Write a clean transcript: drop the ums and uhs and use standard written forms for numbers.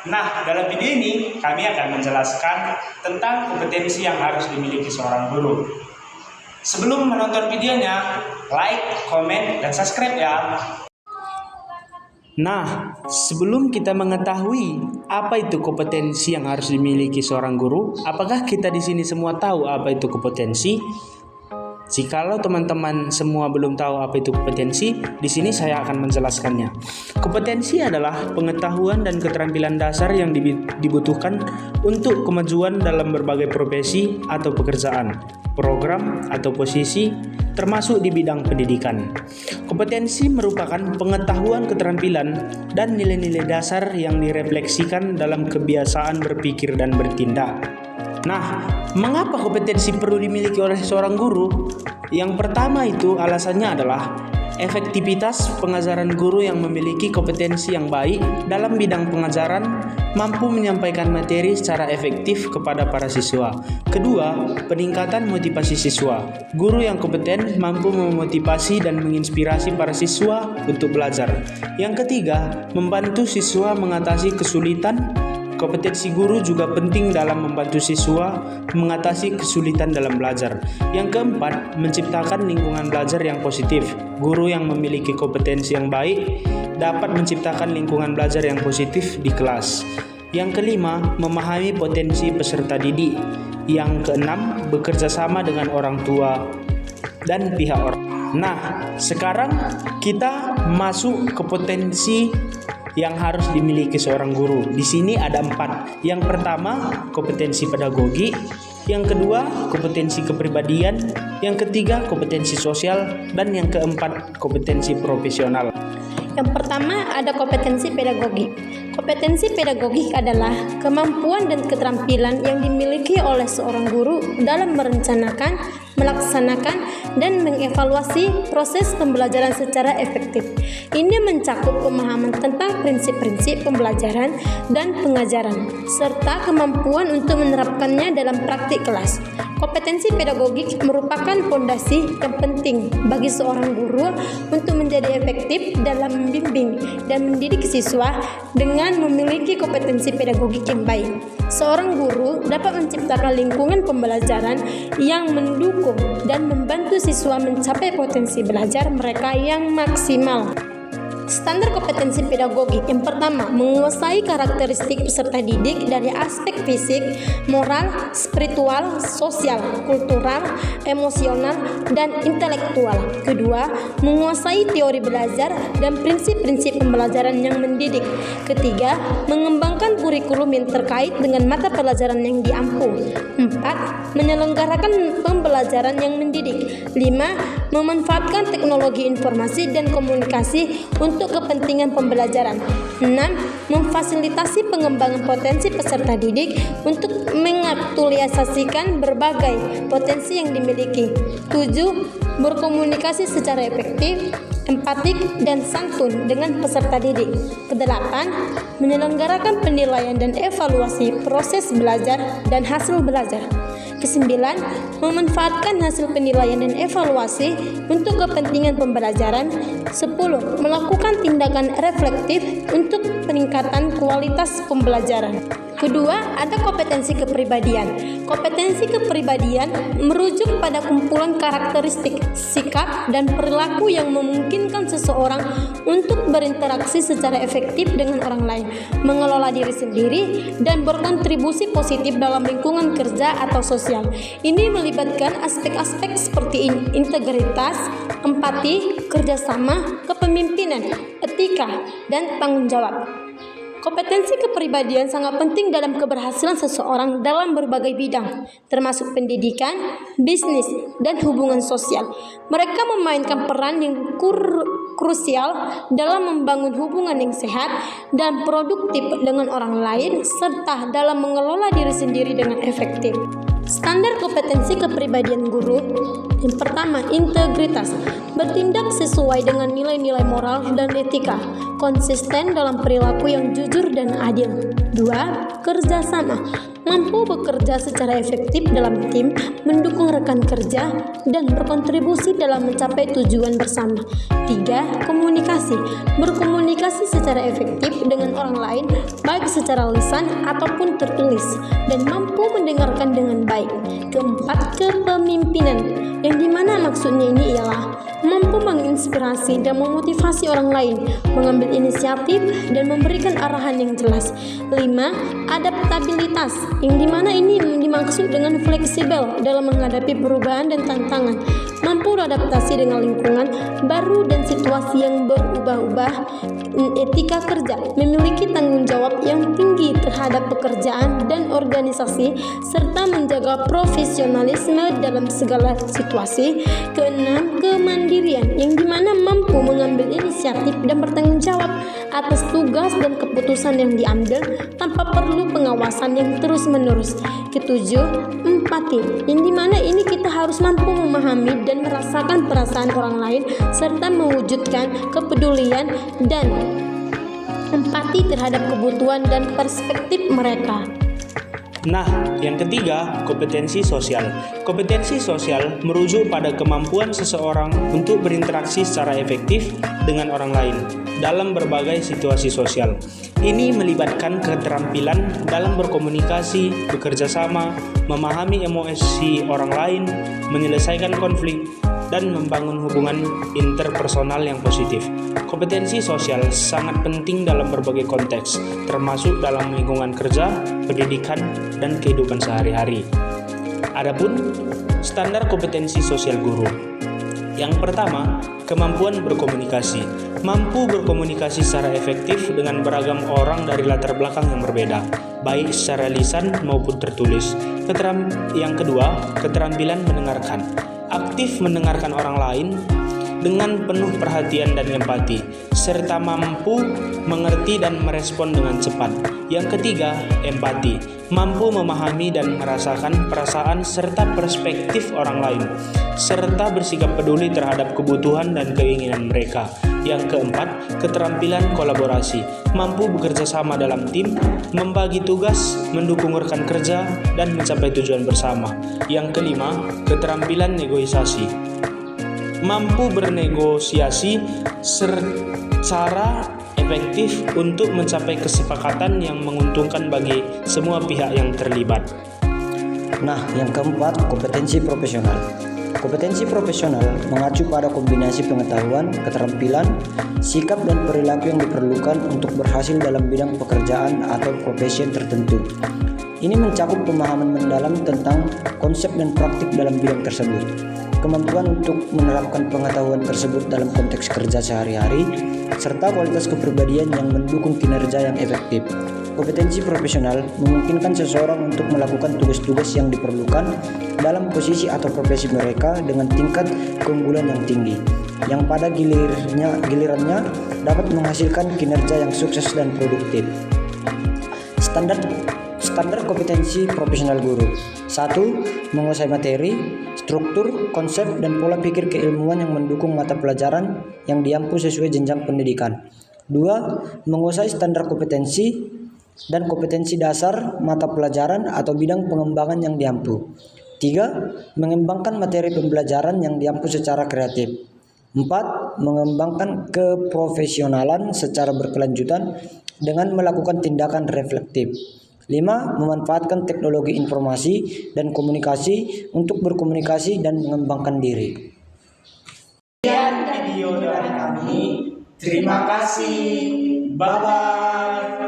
Nah, dalam video ini kami akan menjelaskan tentang kompetensi yang harus dimiliki seorang guru. Sebelum menonton videonya, like, komen, dan subscribe ya. Nah, sebelum kita mengetahui apa itu kompetensi yang harus dimiliki seorang guru, apakah kita di sini semua tahu apa itu kompetensi? Jikalau teman-teman semua belum tahu apa itu kompetensi, di sini saya akan menjelaskannya. Kompetensi adalah pengetahuan dan keterampilan dasar yang dibutuhkan untuk kemajuan dalam berbagai profesi atau pekerjaan, program atau posisi, termasuk di bidang pendidikan. Kompetensi merupakan pengetahuan, keterampilan, dan nilai-nilai dasar yang direfleksikan dalam kebiasaan berpikir dan bertindak. Nah, mengapa kompetensi perlu dimiliki oleh seorang guru? Yang pertama itu alasannya adalah efektivitas pengajaran. Guru yang memiliki kompetensi yang baik dalam bidang pengajaran mampu menyampaikan materi secara efektif kepada para siswa. Kedua, peningkatan motivasi siswa. Guru yang kompeten mampu memotivasi dan menginspirasi para siswa untuk belajar. Yang ketiga, membantu siswa mengatasi kesulitan. Kompetensi guru juga penting dalam membantu siswa mengatasi kesulitan dalam belajar. Yang keempat, menciptakan lingkungan belajar yang positif. Guru yang memiliki kompetensi yang baik dapat menciptakan lingkungan belajar yang positif di kelas. Yang kelima, memahami potensi peserta didik. Yang keenam, bekerja sama dengan orang tua dan pihak orang. Nah, sekarang kita masuk ke potensi yang harus dimiliki seorang guru. Di sini ada 4. Yang pertama, kompetensi pedagogi. Yang kedua, kompetensi kepribadian. Yang ketiga, kompetensi sosial. Dan yang keempat, kompetensi profesional. Yang pertama ada kompetensi pedagogi. Kompetensi pedagogik adalah kemampuan dan keterampilan yang dimiliki oleh seorang guru dalam merencanakan, melaksanakan, dan mengevaluasi proses pembelajaran secara efektif. Ini mencakup pemahaman tentang prinsip-prinsip pembelajaran dan pengajaran, serta kemampuan untuk menerapkannya dalam praktik kelas. Kompetensi pedagogik merupakan fondasi yang penting bagi seorang guru untuk menjadi efektif dalam membimbing dan mendidik siswa. Dengan memiliki kompetensi pedagogik yang baik, seorang guru dapat menciptakan lingkungan pembelajaran yang mendukung dan membantu siswa mencapai potensi belajar mereka yang maksimal. Standar kompetensi pedagogik yang pertama, menguasai karakteristik peserta didik dari aspek fisik, moral, spiritual, sosial, kultural, emosional, dan intelektual. Kedua, menguasai teori belajar dan prinsip-prinsip pembelajaran yang mendidik. Ketiga, mengembangkan kurikulum yang terkait dengan mata pelajaran yang diampu. 4. Menyelenggarakan pembelajaran yang mendidik. 5. Memanfaatkan teknologi informasi dan komunikasi untuk kepentingan pembelajaran. 6. Memfasilitasi pengembangan potensi peserta didik untuk mengaktualisasikan berbagai potensi yang dimiliki. 7. Berkomunikasi secara efektif, empatik, dan santun dengan peserta didik. 8. Menyelenggarakan penilaian dan evaluasi proses belajar dan hasil belajar. 9. Memanfaatkan hasil penilaian dan evaluasi untuk kepentingan pembelajaran. 10. Melakukan tindakan reflektif untuk peningkatan kualitas pembelajaran. Kedua, ada kompetensi kepribadian. Kompetensi kepribadian merujuk pada kumpulan karakteristik, sikap, dan perilaku yang memungkinkan seseorang untuk berinteraksi secara efektif dengan orang lain, mengelola diri sendiri, dan berkontribusi positif dalam lingkungan kerja atau sosial. Ini melibatkan aspek-aspek seperti integritas, empati, kerjasama, kepemimpinan, etika, dan tanggung jawab. Kompetensi kepribadian sangat penting dalam keberhasilan seseorang dalam berbagai bidang, termasuk pendidikan, bisnis, dan hubungan sosial. Mereka memainkan peran yang krusial dalam membangun hubungan yang sehat dan produktif dengan orang lain, serta dalam mengelola diri sendiri dengan efektif. Standar kompetensi kepribadian guru. Yang pertama, integritas. Bertindak sesuai dengan nilai-nilai moral dan etika. Konsisten dalam perilaku yang jujur dan adil. 2. Kerjasama. mampu bekerja secara efektif dalam tim, mendukung rekan kerja, dan berkontribusi dalam mencapai tujuan bersama. 3. Komunikasi. Berkomunikasi secara efektif dengan orang lain, baik secara lisan ataupun tertulis, dan mampu mendengarkan dengan baik. 4. Kepemimpinan, yang dimana maksudnya ini ialah mampu menginspirasi dan memotivasi orang lain, mengambil inisiatif dan memberikan arahan yang jelas. 5. Adaptabilitas, yang dimana ini dimaksud dengan fleksibel dalam menghadapi perubahan dan tantangan, mampu beradaptasi dengan lingkungan baru dan situasi yang berubah-ubah. Etika kerja, memiliki tanggung jawab yang tinggi terhadap pekerjaan dan organisasi, serta menjaga profesionalisme dalam segala situasi. 6. Kemandirian, yang dimana mampu mengambil inisiatif dan bertanggung jawab atas tugas dan keputusan yang diambil tanpa perlu pengawasan yang terus-menerus. 7. Empati, yang dimana ini kita harus mampu memahami dan merasakan perasaan orang lain serta mewujudkan kepedulian dan empati terhadap kebutuhan dan perspektif mereka. Nah, yang ketiga, kompetensi sosial. Kompetensi sosial merujuk pada kemampuan seseorang untuk berinteraksi secara efektif dengan orang lain dalam berbagai situasi sosial. Ini melibatkan keterampilan dalam berkomunikasi, bekerja sama, memahami emosi orang lain, menyelesaikan konflik, dan membangun hubungan interpersonal yang positif. Kompetensi sosial sangat penting dalam berbagai konteks, termasuk dalam lingkungan kerja, pendidikan, dan kehidupan sehari-hari. Adapun standar kompetensi sosial guru. Yang pertama, kemampuan berkomunikasi. Mampu berkomunikasi secara efektif dengan beragam orang dari latar belakang yang berbeda, baik secara lisan maupun tertulis. Yang kedua, keterampilan mendengarkan. Aktif mendengarkan orang lain dengan penuh perhatian dan empati, serta mampu mengerti dan merespon dengan cepat. Yang ketiga, empati. Mampu memahami dan merasakan perasaan serta perspektif orang lain, serta bersikap peduli terhadap kebutuhan dan keinginan mereka. Yang keempat, keterampilan kolaborasi. Mampu bekerja sama dalam tim, membagi tugas, mendukung rekan kerja, dan mencapai tujuan bersama. Yang kelima, keterampilan negosiasi. Mampu bernegosiasi secara efektif untuk mencapai kesepakatan yang menguntungkan bagi semua pihak yang terlibat. Nah, yang keempat, kompetensi profesional. Kompetensi profesional mengacu pada kombinasi pengetahuan, keterampilan, sikap dan perilaku yang diperlukan untuk berhasil dalam bidang pekerjaan atau profesi tertentu. Ini mencakup pemahaman mendalam tentang konsep dan praktik dalam bidang tersebut, kemampuan untuk menerapkan pengetahuan tersebut dalam konteks kerja sehari-hari, serta kualitas kepribadian yang mendukung kinerja yang efektif. Kompetensi profesional memungkinkan seseorang untuk melakukan tugas-tugas yang diperlukan dalam posisi atau profesi mereka dengan tingkat keunggulan yang tinggi, yang pada gilirannya dapat menghasilkan kinerja yang sukses dan produktif. Standar kompetensi profesional guru. 1. Menguasai materi, struktur, konsep, dan pola pikir keilmuan yang mendukung mata pelajaran yang diampu sesuai jenjang pendidikan. 2. Menguasai standar kompetensi dan kompetensi dasar mata pelajaran atau bidang pengembangan yang diampu. 3. Mengembangkan materi pembelajaran yang diampu secara kreatif. 4. Mengembangkan keprofesionalan secara berkelanjutan dengan melakukan tindakan reflektif. 5. Memanfaatkan teknologi informasi dan komunikasi untuk berkomunikasi dan mengembangkan diri. Sekian video dari kami. Terima kasih. Bye-bye.